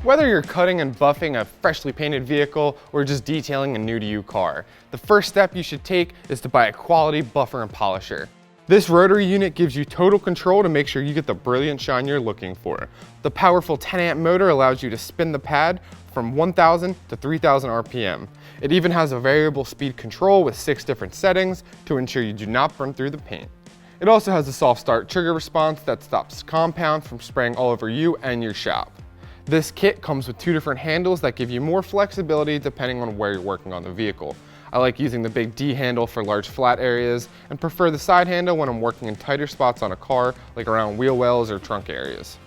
Whether you're cutting and buffing a freshly painted vehicle or just detailing a new-to-you car, the first step you should take is to buy a quality buffer and polisher. This rotary unit gives you total control to make sure you get the brilliant shine you're looking for. The powerful 10 amp motor allows you to spin the pad from 1000 to 3000 RPM. It even has a variable speed control with 6 different settings to ensure you do not burn through the paint. It also has a soft start trigger response that stops compounds from spraying all over you and your shop. This kit comes with 2 different handles that give you more flexibility depending on where you're working on the vehicle. I like using the big D handle for large flat areas and prefer the side handle when I'm working in tighter spots on a car, like around wheel wells or trunk areas.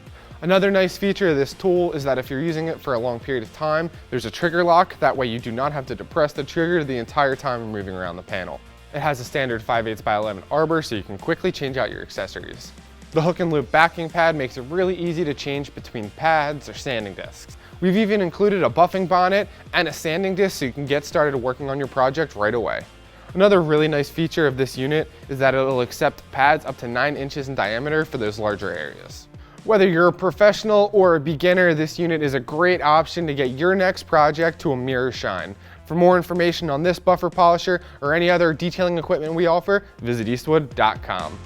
Another nice feature of this tool is that if you're using it for a long period of time, there's a trigger lock. That way you do not have to depress the trigger the entire time you're moving around the panel. It has a standard 5/8 by 11 arbor, so you can quickly change out your accessories. The hook and loop backing pad makes it really easy to change between pads or sanding discs. We've even included a buffing bonnet and a sanding disc so you can get started working on your project right away. Another really nice feature of this unit is that it'll accept pads up to 9 inches in diameter for those larger areas. Whether you're a professional or a beginner, this unit is a great option to get your next project to a mirror shine. For more information on this buffer polisher or any other detailing equipment we offer, visit eastwood.com.